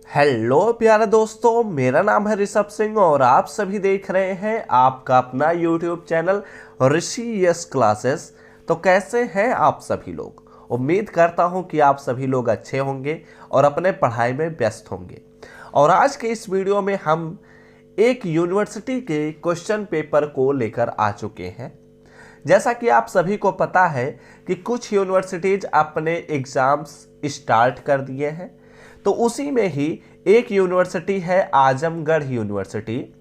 Hello प्यारे दोस्तों, मेरा नाम है ऋषभ सिंह और आप सभी देख रहे हैं आपका अपना यूट्यूब चैनल ऋषि यस क्लासेस। तो कैसे हैं आप सभी लोग? उम्मीद करता हूं कि आप सभी लोग अच्छे होंगे और अपने पढ़ाई में व्यस्त होंगे। और आज के इस वीडियो में हम एक यूनिवर्सिटी के क्वेश्चन पेपर को लेकर आ चुके हैं। जैसा कि आप सभी को पता है कि कुछ यूनिवर्सिटीज अपने एग्जाम्स स्टार्ट कर दिए हैं, तो उसी में ही एक यूनिवर्सिटी है आजमगढ़ यूनिवर्सिटी।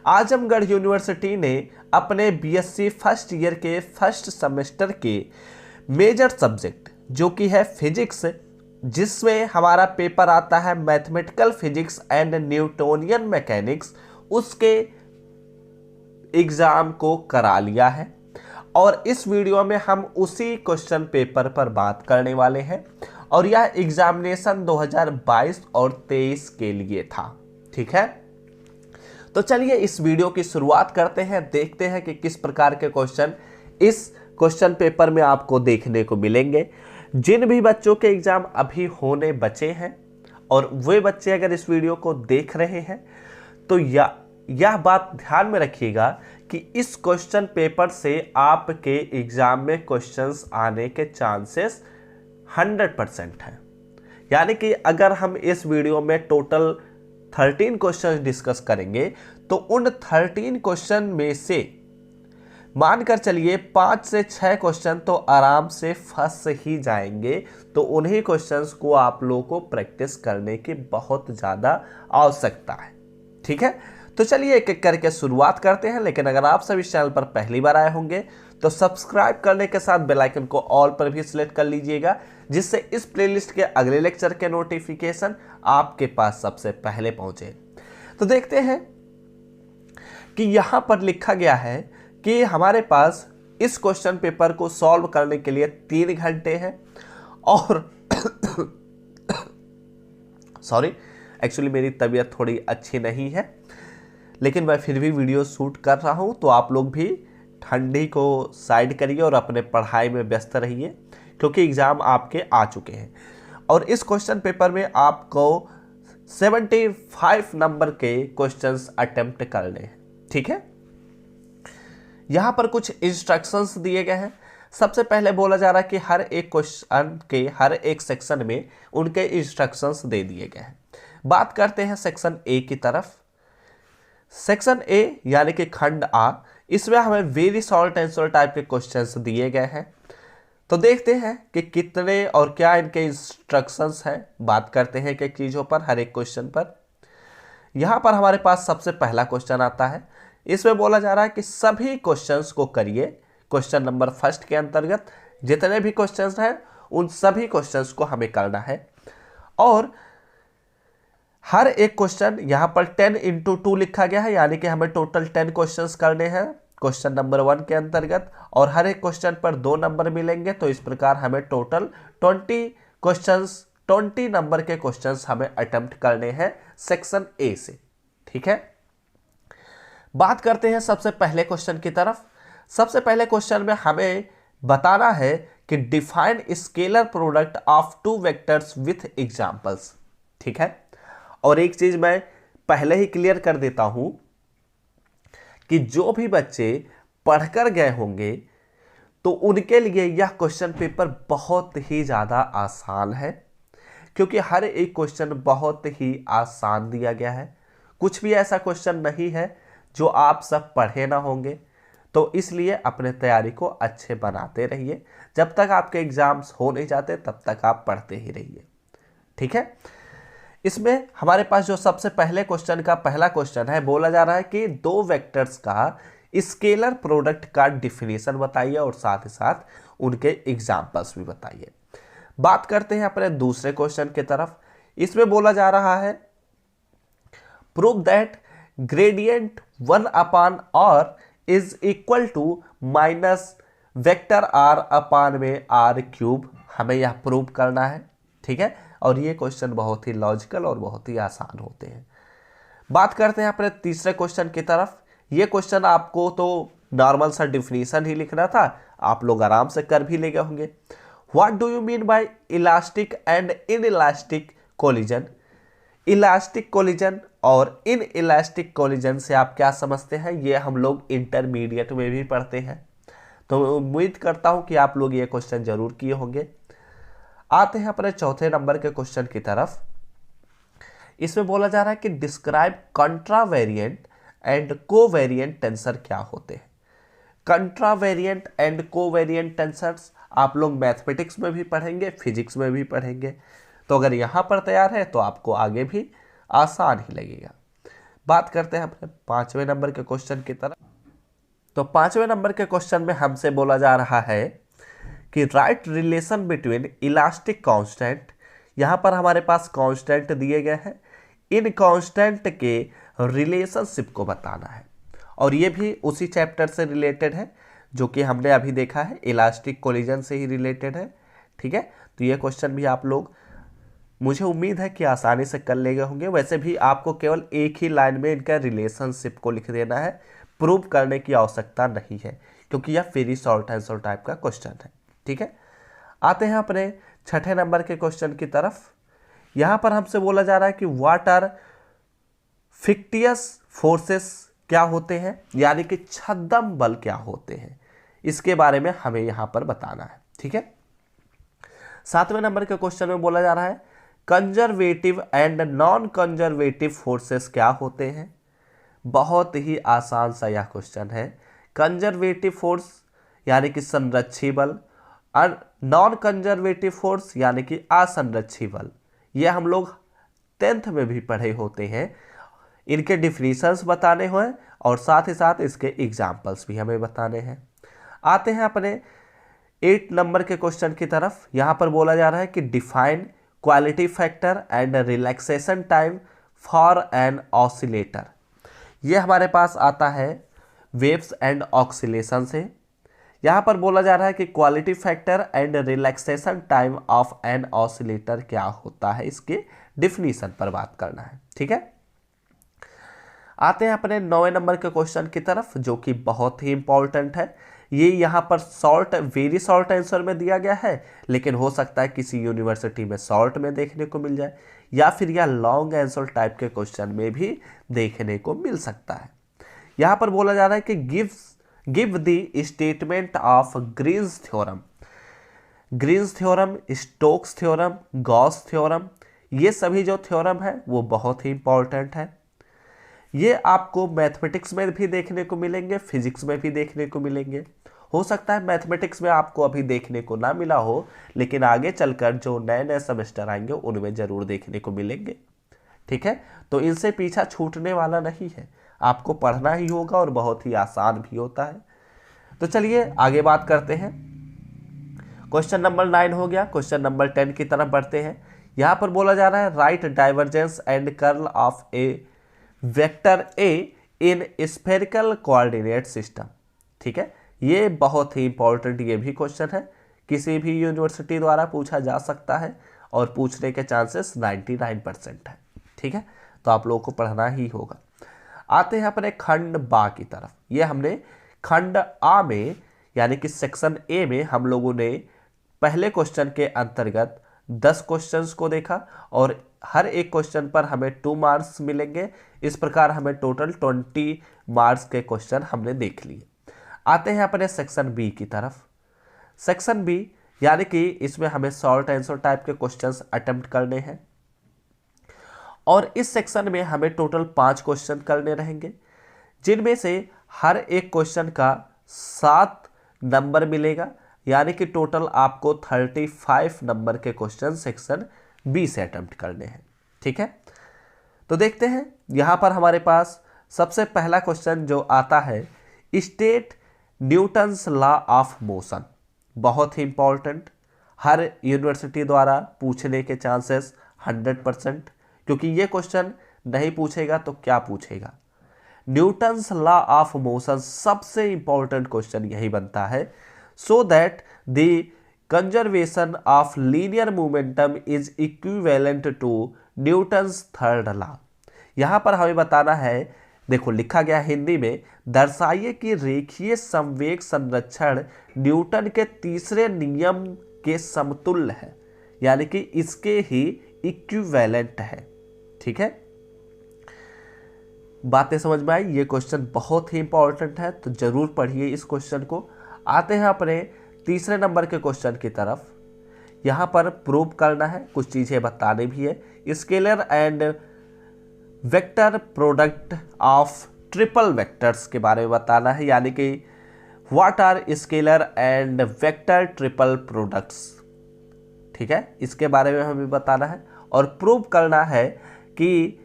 आजमगढ़ यूनिवर्सिटी ने अपने बीएससी फर्स्ट ईयर के फर्स्ट सेमेस्टर के मेजर सब्जेक्ट जो कि है फिजिक्स, जिसमें हमारा पेपर आता है mathematical physics and Newtonian mechanics, उसके एग्जाम को करा लिया है। और इस वीडियो में हम उसी क्वेश्चन पेपर पर बात करने वाले हैं और यह एग्जामिनेशन 2022 और 23 के लिए था। ठीक है, तो चलिए इस वीडियो की शुरुआत करते हैं। देखते हैं कि किस प्रकार के क्वेश्चन इस क्वेश्चन पेपर में आपको देखने को मिलेंगे। जिन भी बच्चों के एग्जाम अभी होने बचे हैं और वे बच्चे अगर इस वीडियो को देख रहे हैं तो यह बात ध्यान में रखिएगा कि इस क्वेश्चन पेपर से आपके एग्जाम में क्वेश्चंस आने के चांसेस 100% है। यानी कि अगर हम इस वीडियो में टोटल 13 क्वेश्चंस डिस्कस करेंगे तो उन 13 क्वेश्चन में से मानकर चलिए 5 से 6 क्वेश्चन तो आराम से फंस ही जाएंगे। तो उन्हीं क्वेश्चंस को आप लोगों को प्रैक्टिस करने की बहुत ज़्यादा आवश्यकता है। ठीक है, तो चलिए एक एक करके शुरुआत करते हैं। लेकिन अगर आप सब इस चैनल पर पहली बार आए होंगे तो सब्सक्राइब करने के साथ बेल आइकन को ऑल पर भी सिलेक्ट कर लीजिएगा, जिससे इस प्लेलिस्ट के अगले लेक्चर के नोटिफिकेशन आपके पास सबसे पहले पहुंचे। तो देखते हैं कि यहां पर लिखा गया है कि हमारे पास इस क्वेश्चन पेपर को सॉल्व करने के लिए 3 घंटे हैं। और सॉरी, एक्चुअली मेरी तबीयत थोड़ी अच्छी नहीं है, लेकिन मैं फिर भी वीडियो शूट कर रहा हूं। तो आप लोग भी ठंडी को साइड करिए और अपने पढ़ाई में व्यस्त रहिए, क्योंकि एग्जाम आपके आ चुके हैं। और इस क्वेश्चन पेपर में आपको 75 नंबर के क्वेश्चंस अटेम्प्ट करने हैं। ठीक है, यहां पर कुछ इंस्ट्रक्शंस दिए गए हैं। सबसे पहले बोला जा रहा है कि हर एक क्वेश्चन के हर एक सेक्शन में उनके इंस्ट्रक्शंस दे दिए गए हैं। बात करते हैं सेक्शन ए की तरफ। सेक्शन ए यानी कि खंड आ, इसमें हमें वेरी शॉर्ट आंसर टाइप के क्वेश्चंस दिए गए हैं। तो देखते हैं कि कितने और क्या इनके इंस्ट्रक्शंस हैं। बात करते हैं कि चीज़ों पर, हर एक क्वेश्चन पर। यहाँ पर हमारे पास सबसे पहला क्वेश्चन आता है। इसमें बोला जा रहा है कि सभी क्वेश्चंस को करिए। क्वेश्चन नंबर फर्स्ट के अंतर्गत जितने भी क्वेश्चंस हैं उन सभी क्वेश्चंस को हमें करना है। और हर एक क्वेश्चन यहाँ पर 10x2 लिखा गया है, यानी कि हमें टोटल 10 क्वेश्चंस करने हैं क्वेश्चन नंबर 1 के अंतर्गत, और हर एक क्वेश्चन पर 2 नंबर मिलेंगे। तो इस प्रकार हमें टोटल 20 नंबर के क्वेश्चंस हमें अटेम्प्ट करने हैं सेक्शन ए से। ठीक है, बात करते हैं सबसे पहले क्वेश्चन की तरफ। सबसे पहले क्वेश्चन में हमें बताना है कि define scalar product of 2 vectors with examples. ठीक है, और एक चीज मैं पहले ही क्लियर कर देता हूं कि जो भी बच्चे पढ़कर गए होंगे तो उनके लिए यह क्वेश्चन पेपर बहुत ही ज्यादा आसान है, क्योंकि हर एक क्वेश्चन बहुत ही आसान दिया गया है। कुछ भी ऐसा क्वेश्चन नहीं है जो आप सब पढ़े ना होंगे। तो इसलिए अपने तैयारी को अच्छे बनाते रहिए। जब तक आपके एग्जाम्स हो नहीं जाते तब तक आप पढ़ते ही रहिए। ठीक है, इसमें हमारे पास जो सबसे पहले क्वेश्चन का पहला क्वेश्चन है, बोला जा रहा है कि 2 वेक्टर्स का स्केलर प्रोडक्ट का डिफिनेशन बताइए और साथ ही साथ उनके एग्जांपल्स भी बताइए। बात करते हैं अपने दूसरे क्वेश्चन की तरफ। इसमें बोला जा रहा है prove that gradient 1/r is equal to minus vector r upon में r³ हमें यह प्रूव करना है। ठीक है, और ये क्वेश्चन बहुत ही लॉजिकल और बहुत ही आसान होते हैं। बात करते हैं अपने तीसरे क्वेश्चन की तरफ। ये क्वेश्चन आपको तो नॉर्मल सा डिफिनीशन ही लिखना था, आप लोग आराम से कर भी ले गए होंगे। What do you mean by elastic and inelastic collision? Elastic collision और इन इलास्टिक कोलिजन से आप क्या समझते हैं, ये हम लोग इंटरमीडिएट में भी पढ़ते हैं, तो उम्मीद करता हूं कि आप लोग ये क्वेश्चन जरूर किए होंगे। आते हैं अपने चौथे नंबर के क्वेश्चन की तरफ। इसमें बोला जा रहा है कि डिस्क्राइब कंट्रावेरिएंट एंड कोवेरिएंट टेंसर क्या होते हैं। कंट्रावेरिएंट एंड कोवेरिएंट टेंसर्स आप लोग मैथमेटिक्स में भी पढ़ेंगे, फिजिक्स में भी पढ़ेंगे, तो अगर यहां पर तैयार है तो आपको आगे भी आसान ही लगेगा। बात करते हैं अपने पांचवें नंबर के क्वेश्चन की तरफ। तो पांचवें नंबर के क्वेश्चन में हमसे बोला जा रहा है कि right relation between elastic constant. यहां पर हमारे पास कांस्टेंट दिए गए हैं, इन कांस्टेंट के रिलेशनशिप को बताना है, और ये भी उसी चैप्टर से रिलेटेड है जो कि हमने अभी देखा है, इलास्टिक कोलिजन से ही रिलेटेड है। ठीक है, तो ये क्वेश्चन भी आप लोग, मुझे उम्मीद है कि आसानी से कर लेंगे होंगे। वैसे भी आपको केवल एक ही लाइन में इनका रिलेशनशिप को लिख देना है, प्रूव करने की आवश्यकता नहीं है, क्योंकि यह वेरी शॉर्ट आंसर टाइप का क्वेश्चन है। ठीक है, आते हैं अपने छठे नंबर के क्वेश्चन की तरफ। यहां पर हमसे बोला जा रहा है कि व्हाट आर फिक्टियस फोर्सेस क्या होते हैं, यानी कि छद्म बल क्या होते हैं, इसके बारे में हमें यहां पर बताना है। ठीक है, सातवें नंबर के क्वेश्चन में बोला जा रहा है conservative and non conservative forces क्या होते हैं। बहुत ही आसान सा यह क्वेश्चन है। कंजर्वेटिव फोर्स यानी कि संरक्षी बल, और नॉन कंजर्वेटिव फोर्स यानी कि असंरक्षी बल, ये हम लोग 10th में भी पढ़े होते हैं। इनके डिफिनीशंस बताने हैं और साथ ही साथ इसके एग्जाम्पल्स भी हमें बताने हैं। आते हैं अपने 8 नंबर के क्वेश्चन की तरफ। यहाँ पर बोला जा रहा है कि define quality factor and relaxation time for an oscillator. ये हमारे पास आता है वेव्स एंड ऑक्सीलेशन से। यहाँ पर बोला जा रहा है कि quality factor and relaxation time of an oscillator क्या होता है, इसके डिफिनीशन पर बात करना है। ठीक है, आते हैं अपने 9वें नंबर के क्वेश्चन की तरफ, जो कि बहुत ही इंपॉर्टेंट है। ये यहाँ पर शॉर्ट, वेरी शॉर्ट आंसर में दिया गया है, लेकिन हो सकता है किसी यूनिवर्सिटी में शॉर्ट में देखने को मिल जाए, या फिर यह लॉन्ग आंसर टाइप के क्वेश्चन में भी देखने को मिल सकता है। यहाँ पर बोला जा रहा है कि give the statement of Green's theorem. Green's theorem, Stokes theorem, Gauss theorem, ये सभी जो थ्योरम है वो बहुत ही इंपॉर्टेंट है। ये आपको मैथमेटिक्स में भी देखने को मिलेंगे, फिजिक्स में भी देखने को मिलेंगे। हो सकता है मैथमेटिक्स में आपको अभी देखने को ना मिला हो, लेकिन आगे चलकर जो नए नए सेमेस्टर आएंगे उनमें जरूर देखने को मिलेंगे। ठीक है, तो इनसे पीछा छूटने वाला नहीं है, आपको पढ़ना ही होगा, और बहुत ही आसान भी होता है। तो चलिए आगे बात करते हैं। क्वेश्चन नंबर 9 हो गया। क्वेश्चन नंबर 10 की तरफ बढ़ते हैं। यहां पर बोला जा रहा है right divergence and curl of A vector A in spherical coordinate system. ठीक है, ये बहुत ही इंपॉर्टेंट ये भी क्वेश्चन है, किसी भी यूनिवर्सिटी द्वारा पूछा जा सकता है, और पूछने के चांसेस 99% है। ठीक है, तो आप लोगों को पढ़ना ही होगा। आते हैं अपने खंड बा की तरफ। ये हमने खंड आ में यानी कि सेक्शन ए में हम लोगों ने पहले क्वेश्चन के अंतर्गत 10 क्वेश्चंस को देखा, और हर एक क्वेश्चन पर हमें 2 मार्क्स मिलेंगे। इस प्रकार हमें टोटल 20 मार्क्स के क्वेश्चन हमने देख लिए। आते हैं अपने सेक्शन बी की तरफ। सेक्शन बी यानी कि इसमें हमें शॉर्ट आंसर टाइप के क्वेश्चंस अटेम्प्ट करने हैं, और इस सेक्शन में हमें टोटल 5 क्वेश्चन करने रहेंगे, जिनमें से हर एक क्वेश्चन का 7 नंबर मिलेगा, यानी कि टोटल आपको 35 नंबर के क्वेश्चन सेक्शन बी से अटेम्प्ट करने हैं। ठीक है, तो देखते हैं। यहां पर हमारे पास सबसे पहला क्वेश्चन जो आता है, state Newton's law of motion. बहुत ही इंपॉर्टेंट, हर यूनिवर्सिटी द्वारा पूछने के चांसेस 100%, क्योंकि ये क्वेश्चन नहीं पूछेगा तो क्या पूछेगा। न्यूटन्स लॉ ऑफ मोशन सबसे इंपॉर्टेंट क्वेश्चन यही बनता है, so that the conservation of linear momentum is equivalent to Newton's third law. यहां पर हमें बताना है, देखो लिखा गया हिंदी में, दर्शाइए कि रेखीय संवेग संरक्षण न्यूटन के तीसरे नियम के समतुल्य है, यानी कि इसके ही इक्विवेलेंट है। ठीक है, बातें समझ में आई? ये क्वेश्चन बहुत ही इंपॉर्टेंट है, तो जरूर पढ़िए इस क्वेश्चन को। आते हैं अपने तीसरे नंबर के क्वेश्चन की तरफ। यहाँ पर प्रूव करना है, कुछ चीज़ें बताने भी है। Scalar and vector product of triple vectors के बारे में बताना है, यानी कि what are scalar and vector triple products. ठीक है, इसके बारे में हमें बताना है और प्रूव करना है कि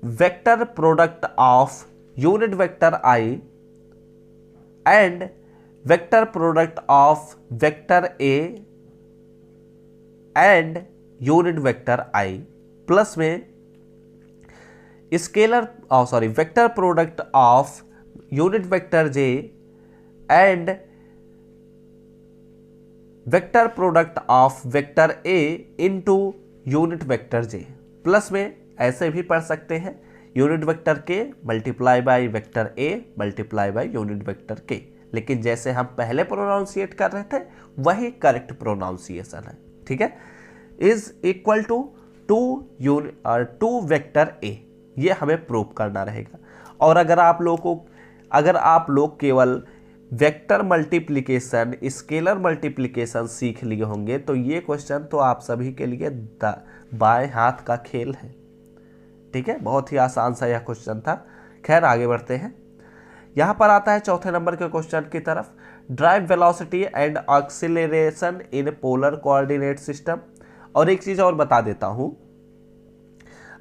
vector product of unit vector I and vector product of vector A and unit vector I plus में scalar vector product of unit vector J and vector product of vector A into unit vector J plus में ऐसे भी पढ़ सकते हैं unit vector K multiply by vector A multiply by unit vector K, लेकिन जैसे हम पहले प्रोनाउंसिएट कर रहे थे वही करेक्ट प्रोनाउंसिएशन है। ठीक है, is equal to two vector A, ये हमें प्रूव करना रहेगा। और अगर आप लोग केवल वेक्टर मल्टीप्लिकेशन स्केलर मल्टीप्लिकेशन सीख लिए होंगे तो ये क्वेश्चन तो आप सभी के लिए बाएं हाथ का खेल है। ठीक है, बहुत ही आसान सा यह क्वेश्चन था। खैर आगे बढ़ते हैं। यहाँ पर आता है चौथे नंबर के क्वेश्चन की तरफ। Drive velocity and acceleration in polar coordinate system. और एक चीज़ और बता देता हूँ,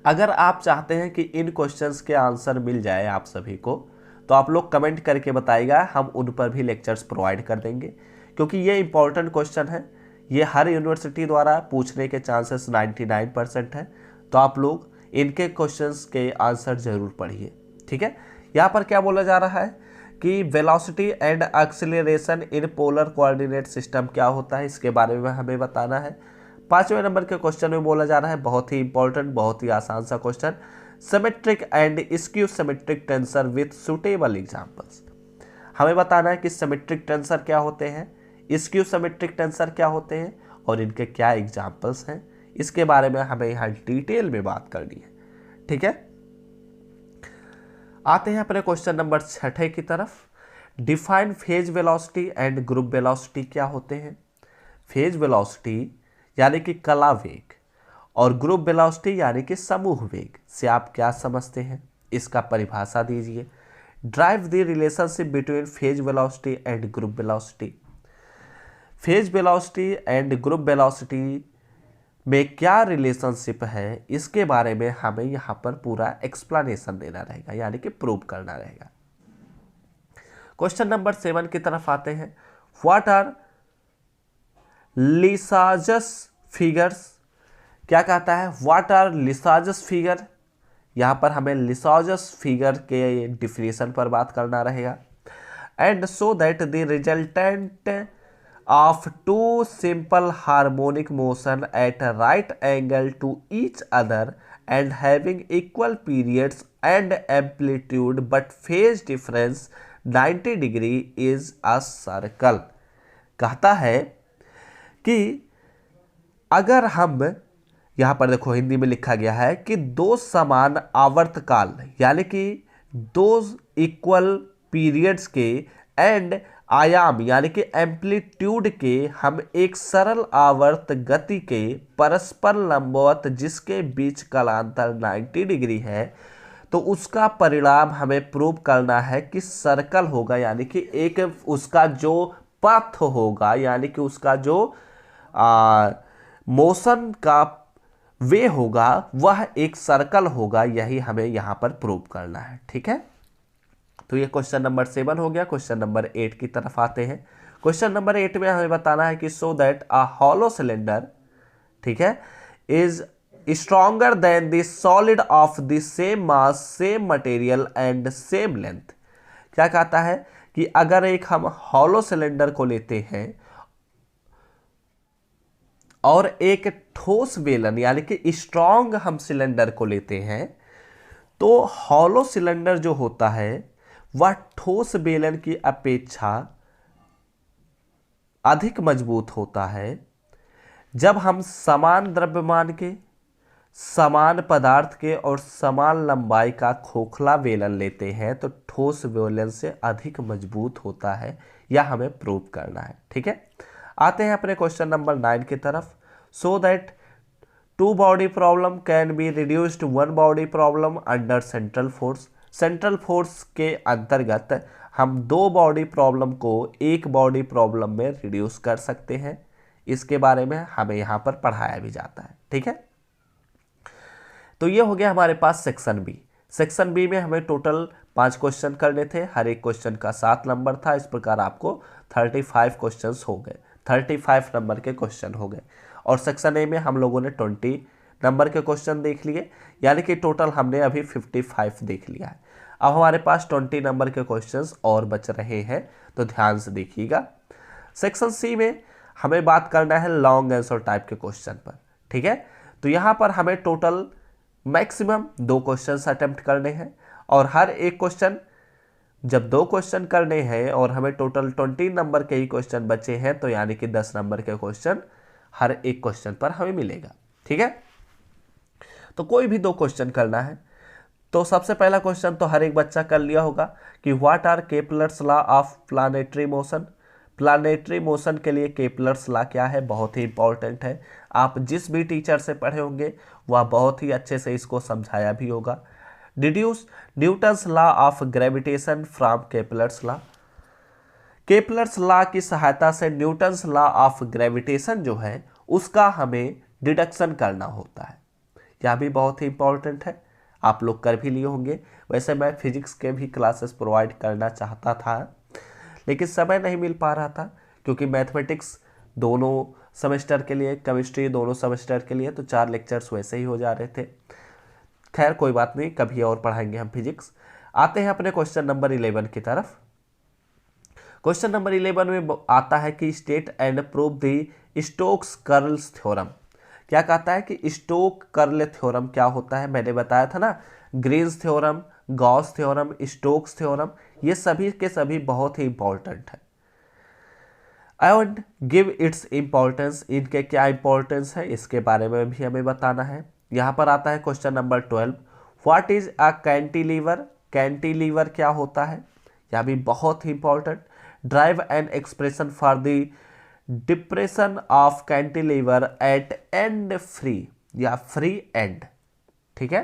अगर आप चाहते हैं कि इन क्वेश्चंस के आंसर मिल जाए आप सभी को, तो आप लोग कमेंट करके बताइएगा, हम उन पर भी लेक्चर्स प्रोवाइड कर देंगे, क्योंकि ये इंपॉर्टेंट क्वेश्चन है। ये हर यूनिवर्सिटी द्वारा पूछने के चांसेस 99% है, तो आप लोग इनके क्वेश्चंस के आंसर जरूर पढ़िए। ठीक है, यहाँ पर क्या बोला जा रहा है कि velocity and acceleration in polar coordinate system क्या होता है, इसके बारे में हमें बताना है। 5वें नंबर के क्वेश्चन में बोला जा रहा है, बहुत ही इंपॉर्टेंट, बहुत ही आसान सा question, symmetric and skew symmetric tensor with suitable examples. हमें बताना है कि सिमेट्रिक टेंसर क्या होते हैं, स्क्यू सिमेट्रिक टेंसर क्या होते हैं और इनके क्या एग्जांपल्स हैं, इसके बारे में हमें यहाँ डिटेल में बात करनी है। ठीक है, आते हैं अपने क्वेश्चन नंबर 6 की तरफ। Define phase velocity and group velocity क्या होते हैं। फेज वेलोसिटी यानी कि कला वेग और ग्रुप वेलोसिटी यानी कि समूह वेग से आप क्या समझते हैं, इसका परिभाषा दीजिए। Drive the relationship between phase velocity and group velocity. Phase velocity and group velocity में क्या रिलेशनशिप है, इसके बारे में हमें यहाँ पर पूरा एक्सप्लेनेशन देना रहेगा, यानी कि प्रूव करना रहेगा। क्वेश्चन नंबर 7 की तरफ आते हैं। What are Lissajous figures. क्या कहता है, व्हाट आर लिसाजस फिगर। यहाँ पर हमें लिसाजस फिगर के डिफिनेशन पर बात करना रहेगा। And so that the resultant of two simple harmonic motion at a right angle to each other and having equal periods and amplitude but phase difference 90 degree is a circle। कहता है कि अगर हम, यहाँ पर देखो हिंदी में लिखा गया है कि दो समान आवर्तकाल यानी कि दो इक्वल पीरियड्स के एंड आयाम यानी कि एम्पलीट्यूड के हम एक सरल आवर्त गति के परस्पर लंबवत जिसके बीच कालांतर 90 डिग्री है, तो उसका परिणाम हमें प्रूव करना है कि सर्कल होगा, यानी कि एक उसका जो पथ होगा यानी कि उसका जो मोशन का वे होगा वह एक सर्कल होगा, यही हमें यहाँ पर प्रूव करना है। ठीक है, तो ये क्वेश्चन नंबर 7 हो गया। क्वेश्चन नंबर 8 की तरफ आते हैं। क्वेश्चन नंबर 8 में हमें बताना है कि so that a hollow cylinder, ठीक है, is stronger than the solid of the same mass same material and same length. क्या कहता है कि अगर एक हम हॉलो सिलेंडर को लेते हैं और एक ठोस बेलन यानी कि स्ट्रॉन्ग हम सिलेंडर को लेते हैं, तो हॉलो सिलेंडर जो होता है वह ठोस बेलन की अपेक्षा अधिक मजबूत होता है जब हम समान द्रव्यमान के समान पदार्थ के और समान लंबाई का खोखला बेलन लेते हैं तो ठोस बेलन से अधिक मजबूत होता है, या हमें प्रूव करना है। ठीक है, आते हैं अपने क्वेश्चन नंबर 9 की तरफ। So that two body problem can be reduced one body problem under central force. Central force के अंतर्गत हम दो बॉडी प्रॉब्लम को एक बॉडी प्रॉब्लम में रिड्यूस कर सकते हैं। इसके बारे में हमें यहाँ पर पढ़ाया भी जाता है। ठीक है, तो ये हो गया हमारे पास सेक्शन बी। सेक्शन बी में हमें टोटल 5 क्वेश्चन करने थे, हर एक क्वेश्चन का 7 नंबर था। इस प्रकार आपको 35 क्वेश्चंस हो गए, 35 नंबर के क्वेश्चन हो गए। और सेक्शन ए में हम लोगों ने 20 नंबर के क्वेश्चन देख लिए, यानी कि टोटल हमने अभी 55 देख लिया है। अब हमारे पास 20 नंबर के क्वेश्चंस और बच रहे हैं, तो ध्यान से देखिएगा। सेक्शन सी में हमें बात करना है लॉन्ग आंसर टाइप के क्वेश्चन पर। ठीक है, तो यहाँ पर हमें टोटल मैक्सिमम 2 क्वेश्चंस अटेम्प्ट करने हैं, और हर एक क्वेश्चन, जब 2 क्वेश्चन करने हैं और हमें टोटल 20 नंबर के ही क्वेश्चन बचे हैं, तो यानी कि 10 नंबर के क्वेश्चन हर एक क्वेश्चन पर हमें मिलेगा। ठीक है, तो कोई भी 2 क्वेश्चन करना है। तो सबसे पहला क्वेश्चन तो हर एक बच्चा कर लिया होगा कि what are Kepler's law of planetary motion. Planetary motion के लिए केपलर्स लॉ क्या है, बहुत ही इंपॉर्टेंट है। आप जिस भी टीचर से पढ़े होंगे वह बहुत ही अच्छे से इसको समझाया भी होगा। Deduce Newton's law of gravitation from Kepler's law. Kepler's law की सहायता से न्यूटन्स लॉ ऑफ ग्रेविटेशन जो है उसका हमें डिडक्शन करना होता है। यह भी बहुत ही इंपॉर्टेंट है, आप लोग कर भी लिए होंगे। वैसे मैं फिजिक्स के भी क्लासेस प्रोवाइड करना चाहता था, लेकिन समय नहीं मिल पा रहा था, क्योंकि मैथमेटिक्स दोनों सेमेस्टर के लिए, केमिस्ट्री दोनों सेमेस्टर के लिए, तो 4 लेक्चर्स वैसे ही हो जा रहे थे। खैर कोई बात नहीं, कभी और पढ़ाएंगे हम फिजिक्स। आते हैं अपने क्वेश्चन नंबर 11 की तरफ। क्वेश्चन नंबर 11 में आता है कि state and prove the Stokes curls theorem. क्या कहता है कि स्टोक कर्ल थ्योरम क्या होता है। मैंने बताया था ना, Green's theorem, Gauss theorem, Stokes theorem, ये सभी के सभी बहुत ही इंपॉर्टेंट है। एंड गिव इट्स इंपॉर्टेंस, इनके क्या इंपॉर्टेंस है इसके बारे में भी हमें बताना है। यहाँ पर आता है question number 12, what is a cantilever. Cantilever क्या होता है, यह भी बहुत ही important. Drive an expression for the depression of cantilever at end free, या फ्री एंड। ठीक है,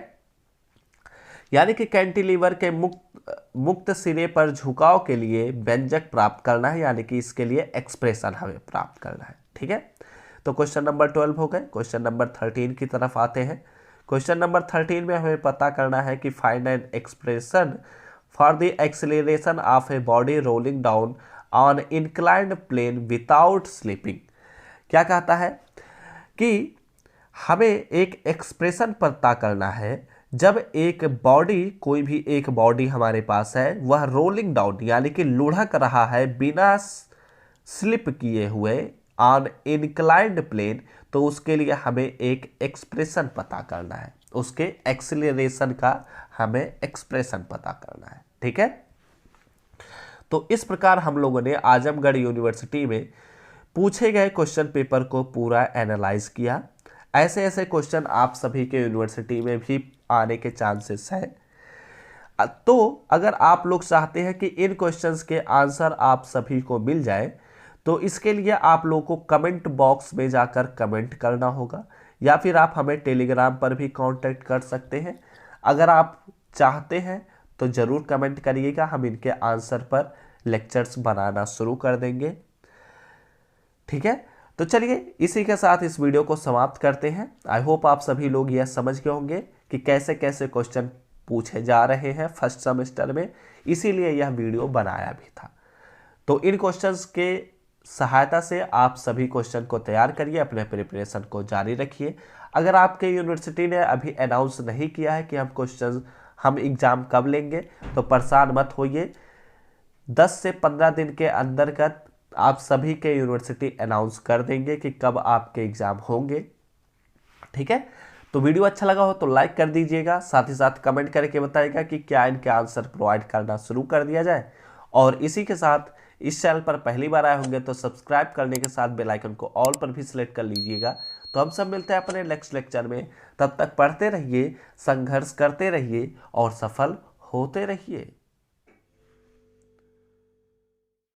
यानी कि कैंटिलीवर के मुक्त सिरे पर झुकाव के लिए व्यंजक प्राप्त करना है, यानी कि इसके लिए एक्सप्रेशन हमें प्राप्त करना है। ठीक है, तो क्वेश्चन नंबर 12 हो गए। क्वेश्चन नंबर 13 की तरफ आते हैं। क्वेश्चन नंबर 13 में हमें पता करना है कि find an expression for the acceleration of a body rolling down on inclined plane without slipping. क्या कहता है कि हमें एक एक्सप्रेशन पता करना है जब एक बॉडी, कोई भी एक बॉडी हमारे पास है, वह रोलिंग डाउन यानी कि लुढ़क रहा है बिना स्लिप किए हुए ऑन इंक्लाइंड प्लेन, तो उसके लिए हमें एक एक्सप्रेशन पता करना है, उसके एक्सीलरेशन का हमें एक्सप्रेशन पता करना है। ठीक है, तो इस प्रकार हम लोगों ने आजमगढ़ यूनिवर्सिटी में पूछे गए क्वेश्चन पेपर को पूरा एनालाइज किया। ऐसे ऐसे क्वेश्चन आप सभी के यूनिवर्सिटी में भी आने के चांसेस हैं। तो अगर आप लोग चाहते हैं कि इन क्वेश्चंस के आंसर आप सभी को मिल जाए, तो इसके लिए आप लोगों को कमेंट बॉक्स में जाकर कमेंट करना होगा, या फिर आप हमें टेलीग्राम पर भी कांटेक्ट कर सकते हैं। अगर आप चाहते हैं तो ज़रूर कमेंट करिएगा, हम इनके आंसर पर लेक्चर्स बनाना शुरू कर देंगे। ठीक है, तो चलिए इसी के साथ इस वीडियो को समाप्त करते हैं। आई होप आप सभी लोग यह समझ गए होंगे कि कैसे कैसे क्वेश्चन पूछे जा रहे हैं फर्स्ट सेमेस्टर में, इसीलिए यह वीडियो बनाया भी था। तो इन क्वेश्चंस के सहायता से आप सभी क्वेश्चन को तैयार करिए, अपने प्रिपरेशन को जारी रखिए। अगर आपके यूनिवर्सिटी ने अभी अनाउंस नहीं किया है कि हम एग्ज़ाम कब लेंगे, तो परेशान मत होइए। 10 से 15 दिन के अंतर्गत आप सभी के यूनिवर्सिटी अनाउंस कर देंगे कि कब आपके एग्ज़ाम होंगे। ठीक है, तो वीडियो अच्छा लगा हो तो लाइक कर दीजिएगा, साथ ही साथ कमेंट करके बताइएगा कि क्या इनके आंसर प्रोवाइड करना शुरू कर दिया जाए। और इसी के साथ इस चैनल पर पहली बार आए होंगे तो सब्सक्राइब करने के साथ बेल आइकन को ऑल पर भी सिलेक्ट कर लीजिएगा, तो हम सब मिलते हैं अपने नेक्स्ट लेक्चर में। तब तक पढ़ते रहिए, संघर्ष करते रहिए और सफल होते रहिए।